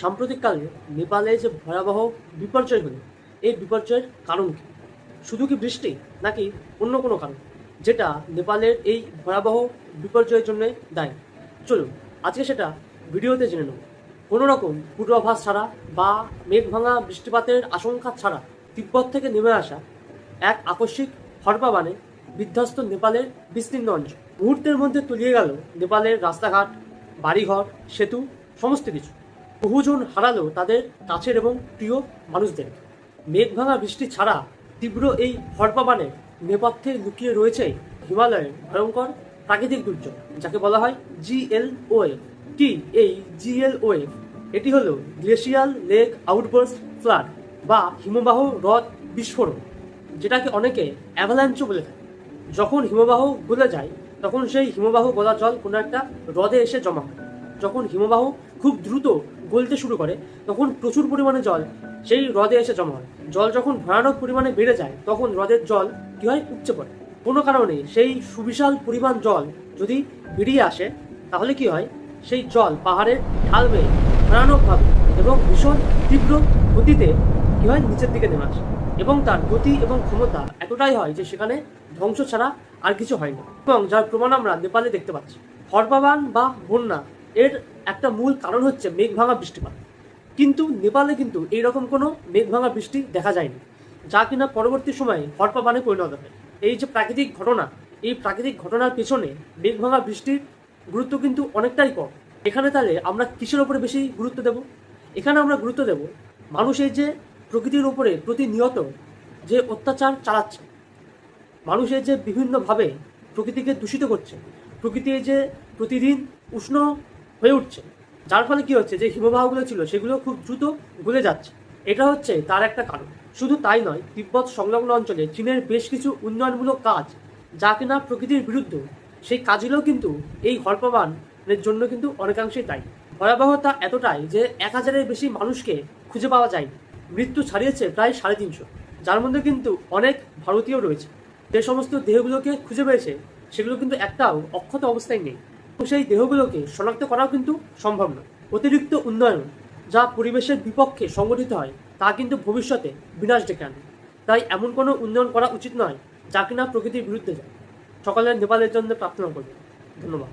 সাম্প্রতিককালে নেপালে যে ভয়াবহ বিপর্যয় হলো, এই বিপর্যয়ের কারণ কি? শুধু কি বৃষ্টি, নাকি অন্য কোনো কারণ যেটা নেপালের এই ভয়াবহ বিপর্যয়ের জন্য দায়ী? চলুন আজকে সেটা ভিডিওতে জেনে নেব। কোনো রকম পূর্বাভাস ছাড়া বা মেঘ ভাঙা বৃষ্টিপাতের আশঙ্কা ছাড়া তিব্বত থেকে নেমে আসা এক আকস্মিক হড়পা বিধ্বস্ত নেপালের বিস্তীর্ণ অঞ্চল মুহূর্তের মধ্যে তলিয়ে গেল নেপালের রাস্তাঘাট, বাড়িঘর, সেতু, সমস্ত কিছু। বহুজন হারালো তাদের কাছের এবং প্রিয় মানুষদের। মেঘ ভাঙা বৃষ্টি ছাড়া তীব্র এই হড়পা নেপথ্যে লুকিয়ে রয়েছে হিমালয়ের ভয়ঙ্কর প্রাকৃতিক দুর্যোগ, যাকে বলা হয় GLOF। কি এই GLOF? এটি হলো গ্লেশিয়াল লেক আউটবার্স্ট ফ্লাড বা হিমবাহ হ্রদ বিস্ফোরণ, যেটাকে অনেকে অ্যাভালাঞ্চও বলে থাকে। যখন হিমবাহ গলে যায় তখন সেই হিমবাহ গলা জল কোনো একটা হ্রদে এসে জমা হয়। যখন হিমবাহ খুব দ্রুত গলতে শুরু করে তখন প্রচুর পরিমাণে জল সেই হ্রদে এসে জমা হয়। জল যখন ভয়ানক পরিমাণে বেড়ে যায় তখন হ্রদের জল কি হয়, উপচে পড়ে। কোনো কারণে সেই সুবিশাল পরিমাণ জল যদি বেরিয়ে আসে তাহলে কি হয়, সেই জল পাহাড়ের ঢাল বেয়ে ভয়ানকভাবে এবং ভীষণ তীব্র গতিতে কি হয়, নিচের দিকে নেমে আসে এবং তার গতি এবং ক্ষমতা এতটাই হয় যে সেখানে ধ্বংস ছাড়া আর কিছু হয় না। এবং যার প্রমাণ আমরা নেপালে দেখতে পাচ্ছি। হড়পাবান বা বন্যা এর একটা মূল কারণ হচ্ছে মেঘ ভাঙা বৃষ্টিপাত। কিন্তু নেপালে কিন্তু এইরকম কোনো মেঘ ভাঙা বৃষ্টি দেখা যায়নি, যা কিনা পরবর্তী সময়ে হড়পাবানে পরিণত হয়। এই যে প্রাকৃতিক ঘটনা, এই প্রাকৃতিক ঘটনার পেছনে মেঘ ভাঙা বৃষ্টির গুরুত্ব কিন্তু অনেকটাই কম। এখানে তাহলে আমরা কিসের উপরে বেশি গুরুত্ব দেব? এখানে আমরা গুরুত্ব দেব মানুষের যে প্রকৃতির উপরে প্রতিনিয়ত যে অত্যাচার চালাচ্ছে, মানুষের যে বিভিন্নভাবে প্রকৃতিকে দূষিত করছে, প্রকৃতি যে প্রতিদিন উষ্ণ হয়ে উঠছে, যার ফলে কি হচ্ছে, যে হিমবাহগুলো ছিল সেগুলো খুব দ্রুত গলে যাচ্ছে। এটা হচ্ছে তার একটা কারণ। শুধু তাই নয়, তিব্বত সংলগ্ন অঞ্চলে চীনের বেশ কিছু উন্নয়নমূলক কাজ, যা কিনা প্রকৃতির বিরুদ্ধ, সেই কাজগুলোও কিন্তু এই হড়পাবানের জন্য কিন্তু অনেকাংশেই দায়ী। ভয়াবহতা এতটাই যে 1000-এর বেশি মানুষকে খুঁজে পাওয়া যায়নি। মৃত্যু ছাড়িয়েছে প্রায় 350, যার মধ্যে কিন্তু অনেক ভারতীয় রয়েছে। যে সমস্ত দেহগুলোকে খুঁজে পেয়েছে সেগুলো কিন্তু একটাও অক্ষত অবস্থায় নেই, এবং সেই দেহগুলোকে শনাক্ত করাও কিন্তু সম্ভব নয়। অতিরিক্ত উন্নয়ন যা পরিবেশের বিপক্ষে সংগঠিত হয় তা কিন্তু ভবিষ্যতে বিনাশ ডেকে আনে। তাই এমন কোনো উন্নয়ন করা উচিত নয় যা কিনা প্রকৃতির বিরুদ্ধে যায়। সকলের নেপালের জন্য প্রার্থনা করবে। ধন্যবাদ।